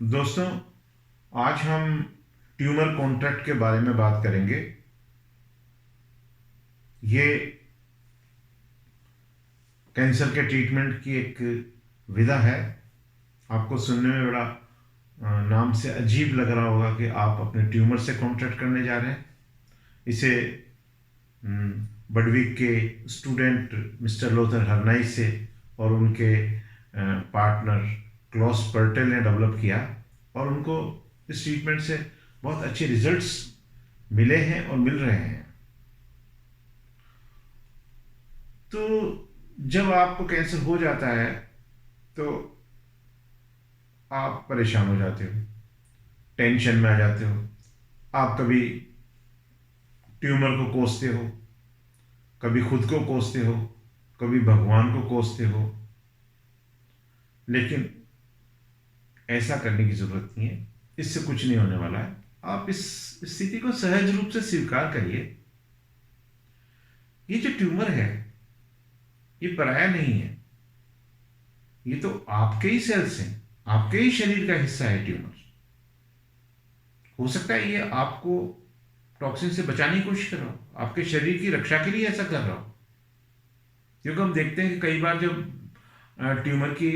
दोस्तों, आज हम ट्यूमर कॉन्ट्रैक्ट के बारे में बात करेंगे। ये कैंसर के ट्रीटमेंट की एक विधा है। आपको सुनने में बड़ा नाम से अजीब लग रहा होगा कि आप अपने ट्यूमर से कॉन्ट्रैक्ट करने जा रहे हैं। इसे बडविक के स्टूडेंट मिस्टर लोथर हरनाई से और उनके पार्टनर क्लॉस पर्टेल ने डेवलप किया और उनको इस ट्रीटमेंट से बहुत अच्छे रिजल्ट्स मिले हैं और मिल रहे हैं। तो जब आपको कैंसर हो जाता है तो आप परेशान हो जाते हो, टेंशन में आ जाते हो। आप कभी ट्यूमर को कोसते हो, कभी खुद को कोसते हो, कभी भगवान को कोसते हो। लेकिन ऐसा करने की जरूरत नहीं है, इससे कुछ नहीं होने वाला है। आप इस स्थिति को सहज रूप से स्वीकार करिए। ये जो ट्यूमर है ये पराया नहीं है, ये तो आपके ही सेल्स हैं, आपके ही शरीर का हिस्सा है। ट्यूमर हो सकता है ये आपको टॉक्सिन से बचाने की कोशिश कर रहा हो, आपके शरीर की रक्षा के लिए ऐसा कर रहा हो। क्योंकि हम देखते हैं कि कई बार जब ट्यूमर की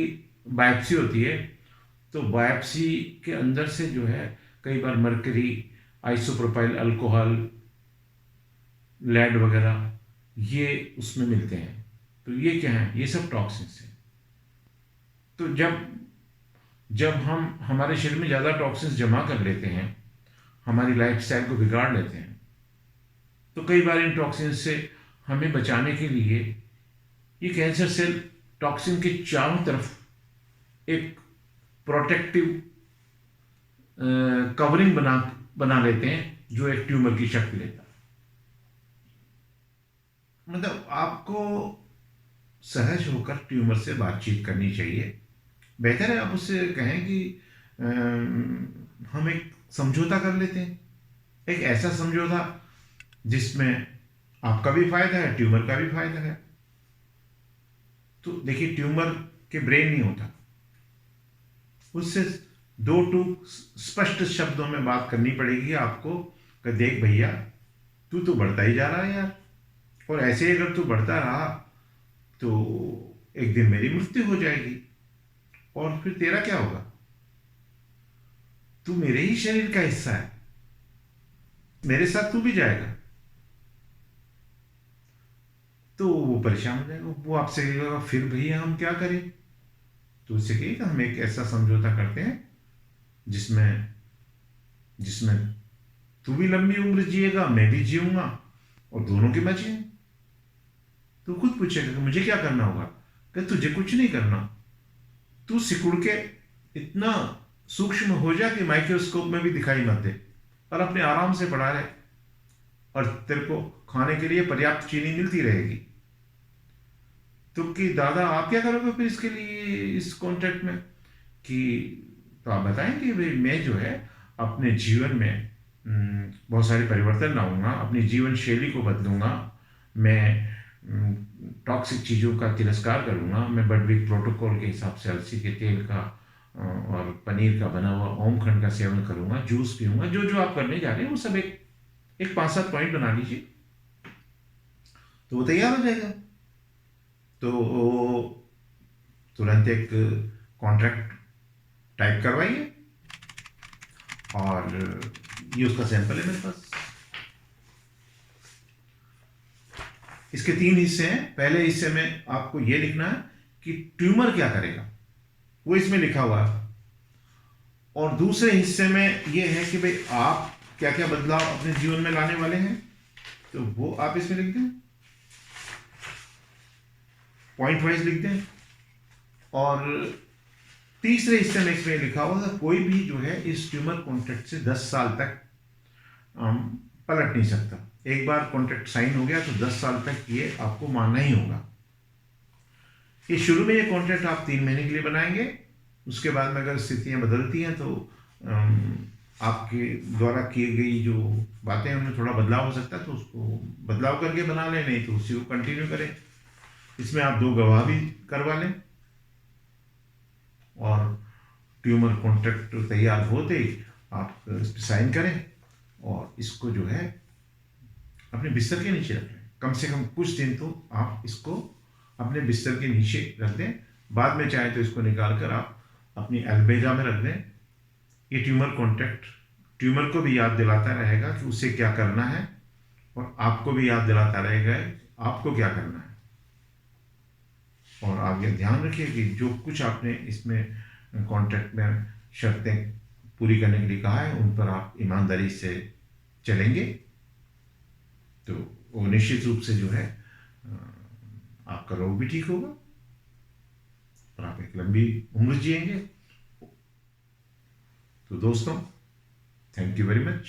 बायोप्सी होती है तो बायोप्सी के अंदर से जो है कई बार मरकरी, आइसोप्रोपाइल अल्कोहल, लेड वगैरह ये उसमें मिलते हैं। तो ये क्या है? ये सब टॉक्सिन्स हैं। तो जब जब हम हमारे शरीर में ज़्यादा टॉक्सिन्स जमा कर लेते हैं, हमारी लाइफस्टाइल को बिगाड़ लेते हैं, तो कई बार इन टॉक्सिन्स से हमें बचाने के लिए ये कैंसर सेल टॉक्सिन के चारों तरफ एक प्रोटेक्टिव कवरिंग बना बना लेते हैं, जो एक ट्यूमर की शक्ति लेता है। मतलब आपको सहज होकर ट्यूमर से बातचीत करनी चाहिए। बेहतर है आप उससे कहें कि हम एक समझौता कर लेते हैं, एक ऐसा समझौता जिसमें आपका भी फायदा है, ट्यूमर का भी फायदा है। तो देखिए, ट्यूमर के ब्रेन नहीं होता, उससे दो टू स्पष्ट शब्दों में बात करनी पड़ेगी आपको कि देख भैया, तू तो बढ़ता ही जा रहा है यार, और ऐसे ही अगर तू बढ़ता रहा तो एक दिन मेरी मृत्यु हो जाएगी और फिर तेरा क्या होगा? तू मेरे ही शरीर का हिस्सा है, मेरे साथ तू भी जाएगा। तो वो परेशान हो जाएगा, वो आपसे कहेगा फिर भैया हम क्या करें? तो उससे कहिएगा हम एक ऐसा समझौता करते हैं जिसमें जिसमें तू भी लंबी उम्र जिएगा, मैं भी जीऊंगा और दोनों के बचे। तो खुद पूछेगा कि मुझे क्या करना होगा? कि तुझे कुछ नहीं करना, तू सिकुड़ के इतना सूक्ष्म हो जा कि माइक्रोस्कोप में भी दिखाई मत दे और अपने आराम से पड़ा रहे, और तेरे को खाने के लिए पर्याप्त चीनी मिलती रहेगी। तो कि दादा आप क्या करोगे फिर इसके लिए, इस कॉन्ट्रैक्ट में? कि तो आप बताएं कि भाई मैं जो है अपने जीवन में बहुत सारे परिवर्तन लाऊंगा, अपनी जीवन शैली को बदलूंगा, मैं टॉक्सिक चीज़ों का तिरस्कार करूंगा, मैं बडविक प्रोटोकॉल के हिसाब से अलसी के तेल का और पनीर का बना हुआ ओमखंड का सेवन करूंगा, जूस पीऊंगा, जो जो आप करने जा रहे हैं वो सब एक एक 5-7 पॉइंट बना लीजिए, तो वो तैयार हो जाएगा। तो वो तुरंत एक कॉन्ट्रैक्ट टाइप करवाइए और ये उसका सैंपल है मेरे पास। इसके 3 हिस्से हैं। पहले हिस्से में आपको ये लिखना है कि ट्यूमर क्या करेगा, वो इसमें लिखा हुआ है। और दूसरे हिस्से में ये है कि भाई आप क्या क्या बदलाव अपने जीवन में लाने वाले हैं, तो वो आप इसमें लिख दें, पॉइंट वाइज लिख दें। और तीसरे हिस्से में इसमें लिखा हुआ था कोई भी जो है इस ट्यूमर कॉन्ट्रैक्ट से 10 साल तक पलट नहीं सकता। एक बार कॉन्ट्रैक्ट साइन हो गया तो 10 साल तक ये आपको मानना ही होगा। ये शुरू में ये कॉन्ट्रैक्ट आप 3 महीने के लिए बनाएंगे, उसके बाद में अगर स्थितियां बदलती हैं तो आपके द्वारा की गई जो बातें उनमें थोड़ा बदलाव हो सकता है, तो उसको बदलाव करके बना लें, नहीं तो उसी को कंटिन्यू करें। इसमें आप 2 गवाह भी करवा लें और ट्यूमर कॉन्ट्रैक्ट तैयार होते ही आप इस पर साइन करें और इसको जो है अपने बिस्तर के नीचे रख लें। कम से कम कुछ दिन तो आप इसको अपने बिस्तर के नीचे रख दें। बाद में चाहे तो इसको निकाल कर आप अपनी अलमीरा में रख दें। ये ट्यूमर कॉन्ट्रैक्ट ट्यूमर को भी याद दिलाता रहेगा कि उसे क्या करना है और आपको भी याद दिलाता रहेगा आपको क्या करना है। और आप ये ध्यान रखिए कि जो कुछ आपने इसमें कॉन्ट्रैक्ट में शर्तें पूरी करने के लिए कहा है उन पर आप ईमानदारी से चलेंगे तो वो निश्चित रूप से जो है आपका रोग भी ठीक होगा और आप एक लंबी उम्र जिएंगे। तो दोस्तों, थैंक यू वेरी मच।